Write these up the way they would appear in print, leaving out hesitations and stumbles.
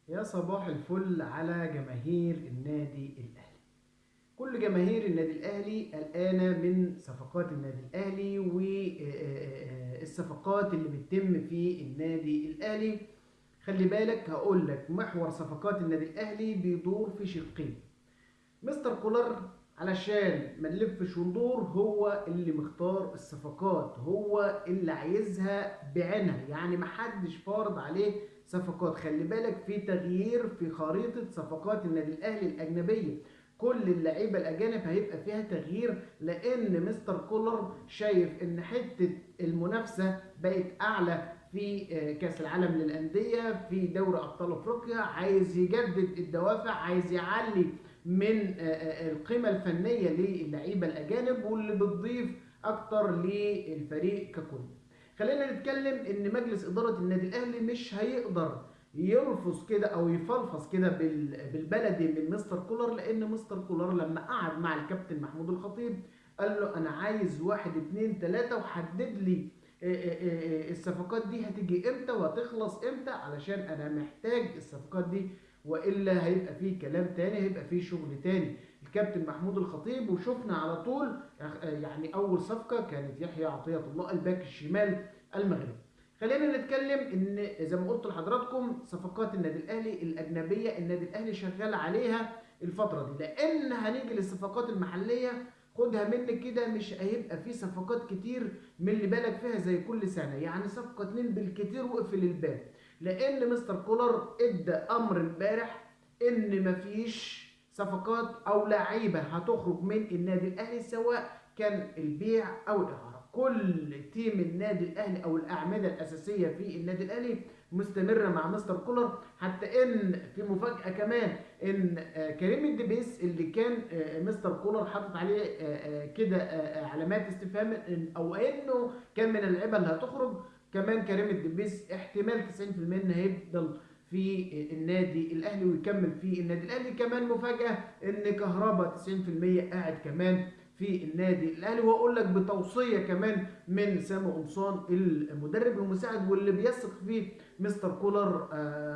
يا صباح الفل على جماهير النادي الأهلي. كل جماهير النادي الأهلي قلقانة من صفقات النادي الأهلي والصفقات اللي بتتم في النادي الأهلي. خلي بالك، هقول لك محور صفقات النادي الأهلي بيدور في شقين. مستر كولر علشان ما نلفش وندور هو اللي مختار الصفقات، هو اللي عايزها بعينها، يعني محدش فارض عليه صفقات. خلي بالك، في تغيير في خريطة صفقات النادي الأهلي الأجنبية. كل اللعيبة الأجانب هيبقى فيها تغيير، لأن مستر كولر شايف إن حتة المنافسة بقت أعلى في كأس العالم للأندية، في دوري أبطال أفريقيا. عايز يجدد الدوافع، عايز يعلي من القيمة الفنية للعيبة الأجانب، واللي بتضيف أكتر للفريق ككل. خلينا نتكلم إن مجلس إدارة النادي الأهلي مش هيقدر يرفض كده أو يفلفظ كده بالبلدي من مستر كولر، لأن مستر كولر لما قعد مع الكابتن محمود الخطيب قال له أنا عايز واحد اتنين تلاتة، وحدد لي الصفقات دي هتيجي امتى وهتخلص امتى، علشان انا محتاج الصفقات دي، والا هيبقى فيه كلام تاني، هيبقى فيه شغل تاني. الكابتن محمود الخطيب، وشفنا على طول يعني اول صفقة كانت يحيى عطية الله الباك الشمال المغربي. خلينا نتكلم ان زي ما قلت لحضراتكم صفقات النادي الاهلي الاجنبيه، النادي الاهلي شغال عليها الفتره دي، لان هنيجي للصفقات المحليه خدها مني كده، مش هيبقى في صفقات كتير من اللي بالك فيها زي كل سنه، يعني صفقه اتنين بالكتير واقفل الباب. لان مستر كولر ادى امر امبارح ان مفيش صفقات او لعيبه هتخرج من النادي الاهلي، سواء كان البيع او الاعاره. كل تيم النادي الاهلي او الاعمده الاساسيه في النادي الاهلي مستمره مع مستر كولر، حتى ان في مفاجاه كمان ان كريم الدبيس اللي كان مستر كولر حاطط عليه كده علامات استفهام او انه كان من اللعيبه اللي هتخرج، كمان كريم الدبيس احتمال 90% انه هيفضل في النادي الاهلي ويكمل في النادي الاهلي. كمان مفاجاه ان كهربا 90% قاعد كمان في النادي الاهلي، واقول لك بتوصيه كمان من سامي قمصان المدرب المساعد واللي بيثق فيه مستر كولر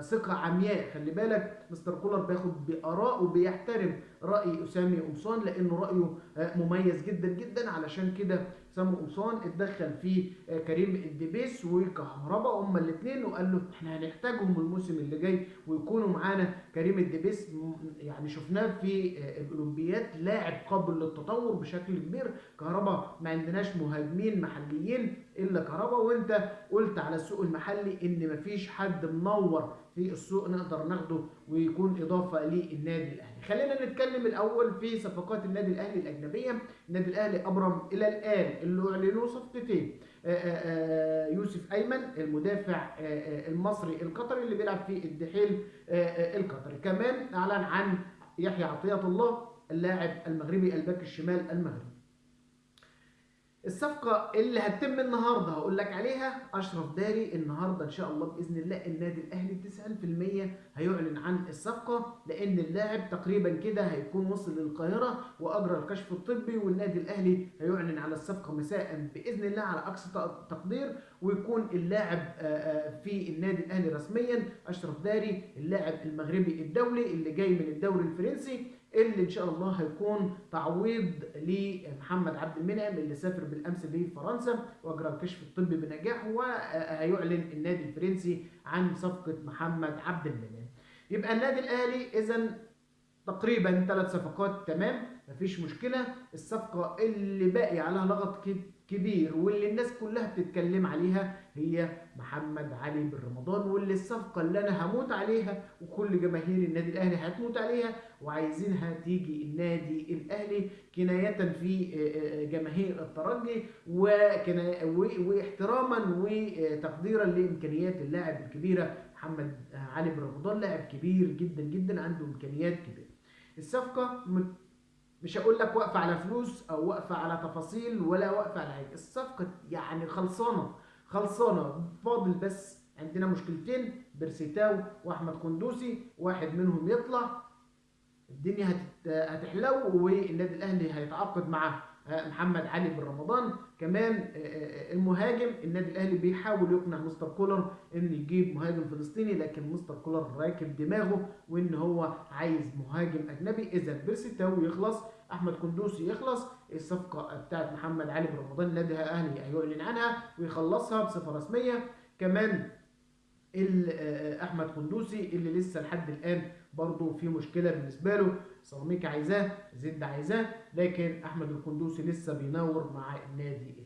ثقه عمياء. خلي بالك، مستر كولر بياخد باراء وبيحترم راي اسامي قمصان، لانه رايه مميز جدا جدا. علشان كده سامي قمصان اتدخل في كريم الدبيس وكهربا هما الاثنين، وقال له احنا هنحتاجهم الموسم اللي جاي ويكونوا معانا. كريم الدبيس يعني شفناه في الاولمبياد لاعب قابل للتطور بشكل كبير. كهربا ما عندناش مهاجمين محليين الا كهربا، وانت قلت على السوق المحلي ان مفيش حد منور في السوق نقدر ناخده ويكون اضافه للنادي الاهلي. خلينا نتكلم الاول في صفقات النادي الاهلي الاجنبيه. النادي الاهلي ابرم الى الان اللي اعلنوا صفقتين: يوسف ايمن المدافع المصري القطري اللي بيلعب في الدحيل القطري، كمان اعلن عن يحيى عطية الله اللاعب المغربي الباك الشمال المغربي. الصفقة اللي هتتم النهارده هقول لك عليها: أشرف داري. النهارده إن شاء الله بإذن الله النادي الأهلي 90% هيعلن عن الصفقة، لأن اللاعب تقريبا كده هيكون وصل للقاهرة وأجرى الكشف الطبي، والنادي الأهلي هيعلن على الصفقة مساء بإذن الله على أقصى تقدير، ويكون اللاعب في النادي الأهلي رسميا. أشرف داري اللاعب المغربي الدولي اللي جاي من الدوري الفرنسي، اللي ان شاء الله هيكون تعويض لمحمد عبد المنعم اللي سافر بالامس لفرنسا واجرى الكشف الطبي بنجاح، وهيعلن النادي الفرنسي عن صفقه محمد عبد المنعم. يبقى النادي الاهلي اذا تقريبا ثلاث صفقات تمام، مفيش مشكله. الصفقه اللي باقي عليها لغط كبير واللي الناس كلها بتتكلم عليها هي محمد علي بن رمضان، واللي الصفقه اللي انا هموت عليها وكل جماهير النادي الاهلي هتموت عليها وعايزينها تيجي النادي الاهلي، كنايه في جماهير الترجي واحتراما وتقديرا لامكانيات اللاعب الكبيره محمد علي بن رمضان. لاعب كبير جدا جدا عنده امكانيات كبيره. الصفقه مش هقول لك واقفه على فلوس او واقفه على تفاصيل ولا واقفه على حاجه، الصفقه يعني خلصانه خلصانه. فاضل بس عندنا مشكلتين: بيرسيتاو واحمد قندوسي، واحد منهم يطلع الدنيا هتحلو والنادي الاهلي هيتعاقد مع محمد علي بن رمضان. كمان المهاجم، النادي الاهلي بيحاول يقنع مستر كولر ان يجيب مهاجم فلسطيني، لكن مستر كولر راكب دماغه وان هو عايز مهاجم اجنبي. اذا بيرسي يخلص، احمد قندوسي يخلص، الصفقه بتاعت محمد علي بن رمضان النادي الاهلي هيعلن عنها ويخلصها بصفه رسميه. كمان احمد قندوسي اللي لسه لحد الان برضه في مشكله بالنسبه له، سيراميكا عايزاه، زد عايزاه، لكن احمد القندوسي لسه بينور مع النادي الاهلي.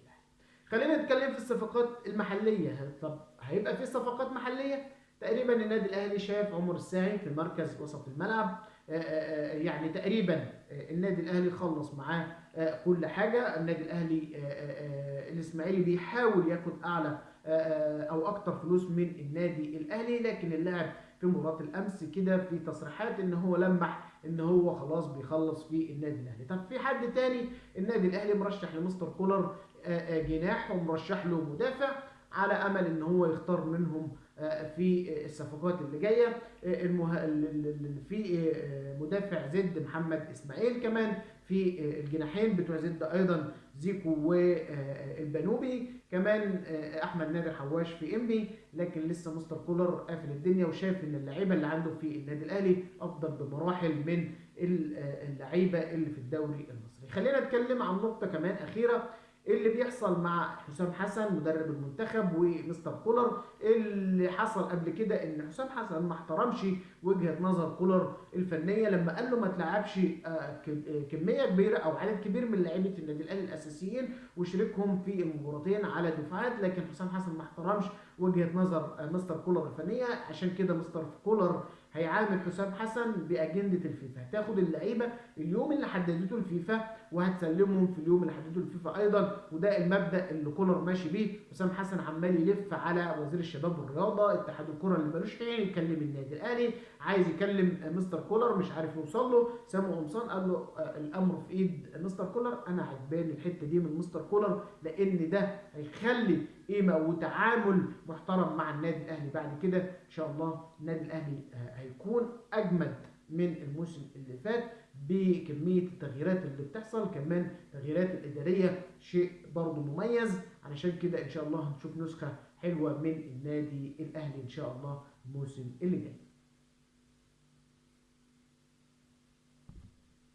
خلينا نتكلم في الصفقات المحليه. طب هيبقى في صفقات محليه؟ تقريبا النادي الاهلي شاف عمر الساعي في مركز وسط الملعب. يعني تقريبا النادي الاهلي خلص معاه كل حاجه. النادي الاهلي الاسماعيلي بيحاول ياخد اعلى او اكتر فلوس من النادي الاهلي، لكن اللاعب في مباراه الامس كده في تصريحات ان هو لمح ان هو خلاص بيخلص في النادي الاهلي. طب في حد تاني النادي الاهلي مرشح لمستر كولر جناح ومرشح له مدافع على امل ان هو يختار منهم في الصفقات اللي جايه. في مدافع زد محمد اسماعيل، كمان في الجناحين بتوع زد ايضا زيكو والبنوبي، كمان احمد نادر حواش في انبي. لكن لسه مستر كولر قافل الدنيا وشايف ان اللعيبه اللي عنده في النادي الاهلي افضل بمراحل من اللعيبه اللي في الدوري المصري. خلينا نتكلم عن نقطه كمان اخيره، اللي بيحصل مع حسام حسن مدرب المنتخب ومستر كولر. اللي حصل قبل كده ان حسام حسن ما احترمش وجهة نظر كولر الفنية لما قال له ما تلعبش كمية كبيرة او عدد كبير من لعيبة النادي الاهلي الاساسيين وشاركهم في المباراتين على دفعات. لكن حسام حسن ما احترمش وجهة نظر مستر كولر الفنية، عشان كده مستر كولر هيعامل حسام حسن بأجندة الفيفا. هتاخد اللعيبة اليوم اللي حددته الفيفا وهتسلمهم في اليوم اللي حددته الفيفا ايضا، وده المبدا اللي كولر ماشي بيه. حسام حسن عمال يلف على وزير الشباب والرياضه، اتحاد الكره اللي ملوش عين يكلم النادي الاهلي، عايز يكلم مستر كولر مش عارف يوصل له. سامو قمصان قال له الامر في ايد مستر كولر. انا عجباني الحته دي من مستر كولر، لان ده هيخلي قيمه وتعامل محترم مع النادي الاهلي. بعد كده ان شاء الله النادي الاهلي هيكون اجمد من الموسم اللي فات بكمية التغييرات اللي بتحصل. كمان التغييرات الإدارية شيء برضو مميز، علشان كده إن شاء الله هنشوف نسخة حلوة من النادي الأهلي إن شاء الله الموسم اللي جاي.